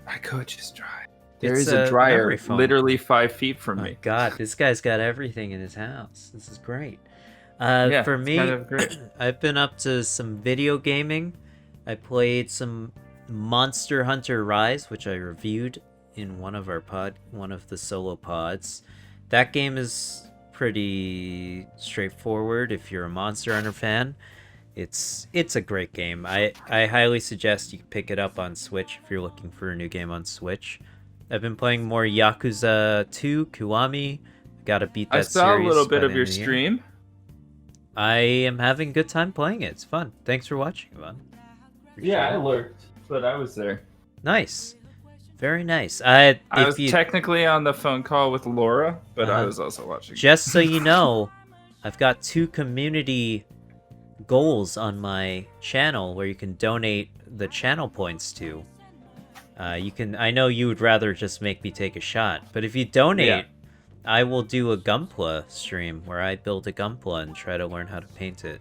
My coach is dry. There It's is a dryer literally 5 feet from me. My God, this guy's got everything in his house. This is great. Yeah, For it's me, kind of great. I've been up to some video gaming. I played some Monster Hunter Rise, which I reviewed in one of the solo pods. That game is pretty straightforward if you're a Monster Hunter fan. It's a great game. I highly suggest you pick it up on Switch if you're looking for a new game on Switch. I've been playing more Yakuza 2 Kiwami. Gotta beat that series. I saw a little bit of your stream. I am having a good time playing it. It's fun. Thanks for watching, Ivan. Yeah, I lurked, but I was there. Nice. Very nice. I was technically on the phone call with Laura, but I was also watching. Just so you know, I've got 2 community goals on my channel where you can donate the channel points to. I know you would rather just make me take a shot, but if you donate, I will do a Gunpla stream where I build a Gunpla and try to learn how to paint it.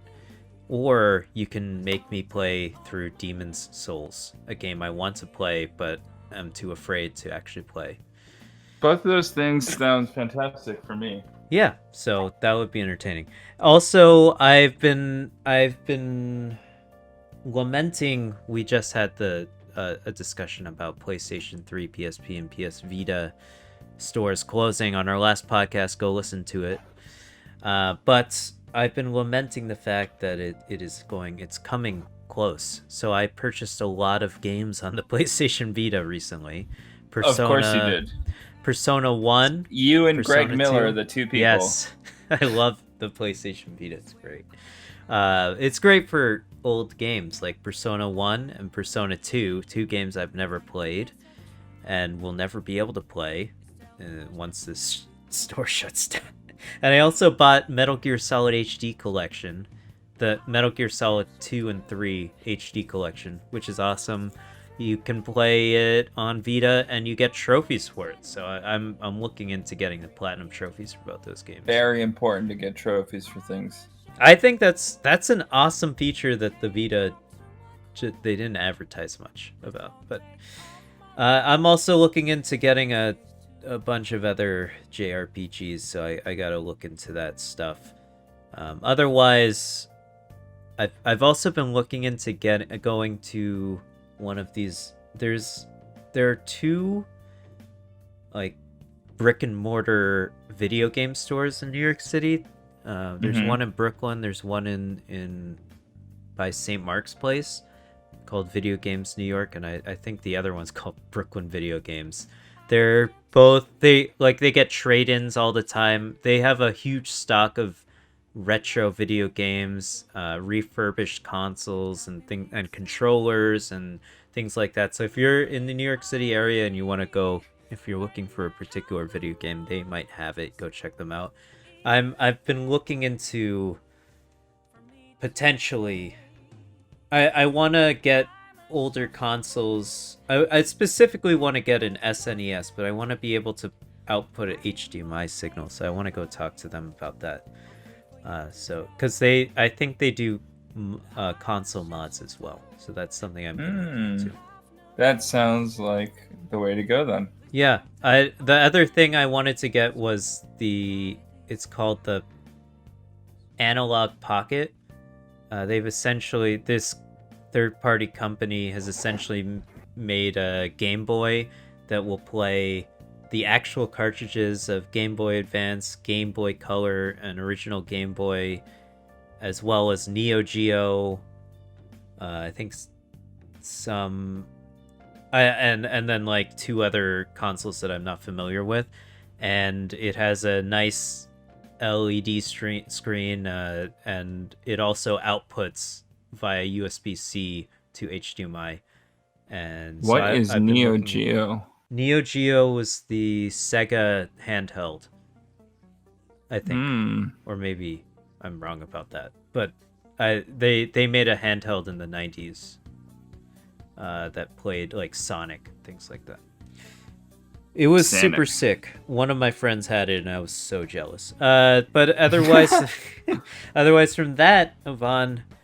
Or you can make me play through Demon's Souls, a game I want to play, but I'm too afraid to actually play. Both of those things sound fantastic for me. Yeah, so that would be entertaining. Also, I've been lamenting. We just had a discussion about PlayStation 3, PSP, and PS Vita stores closing on our last podcast. Go listen to it. But I've been lamenting the fact that it's coming close. So I purchased a lot of games on the PlayStation Vita recently. Of course you did. Persona 1. You and Persona Greg Miller 2. are the 2 people. Yes. I love the PlayStation Vita. It's great. It's great for old games like Persona 1 and Persona 2. 2 games I've never played and will never be able to play once this store shuts down. And I also bought Metal Gear Solid HD Collection, the Metal Gear Solid 2 and 3 HD Collection, which is awesome. You can play it on Vita, and you get trophies for it. So I'm looking into getting the platinum trophies for both those games. Very important to get trophies for things. I think that's an awesome feature that the Vita they didn't advertise much about. But I'm also looking into getting a bunch of other JRPGs, so I gotta look into that stuff. Otherwise, I've also been looking into going to one of these. There are 2 like brick and mortar video game stores in New York City. There's one in Brooklyn. There's one in by St. Mark's Place called Video Games New York, and I think the other one's called Brooklyn Video Games. They're both they get trade-ins all the time. They have a huge stock of retro video games, refurbished consoles and controllers and things like that. So if you're in the New York City area and you want to go, if you're looking for a particular video game, they might have it. Go check them out. I've been looking into potentially. I want to get older consoles. I specifically want to get an SNES, but I want to be able to output an HDMI signal. So I want to go talk to them about that. Because I think they do console mods as well. So that's something I'm looking into. That sounds like the way to go then. Yeah. The other thing I wanted to get was it's called the Analog Pocket. This third-party company has essentially made a Game Boy that will play the actual cartridges of Game Boy Advance, Game Boy Color, and original Game Boy, as well as Neo Geo. I think some, and then like 2 other consoles that I'm not familiar with, and it has a nice LED screen, and it also outputs via USB-C to HDMI. And what is Neo Geo? Neo Geo was the Sega handheld, I think, or maybe I'm wrong about that. But they made a handheld in the 90s that played like Sonic, things like that. It was super sick. One of my friends had it, and I was so jealous. But otherwise, otherwise from that, Yvonne,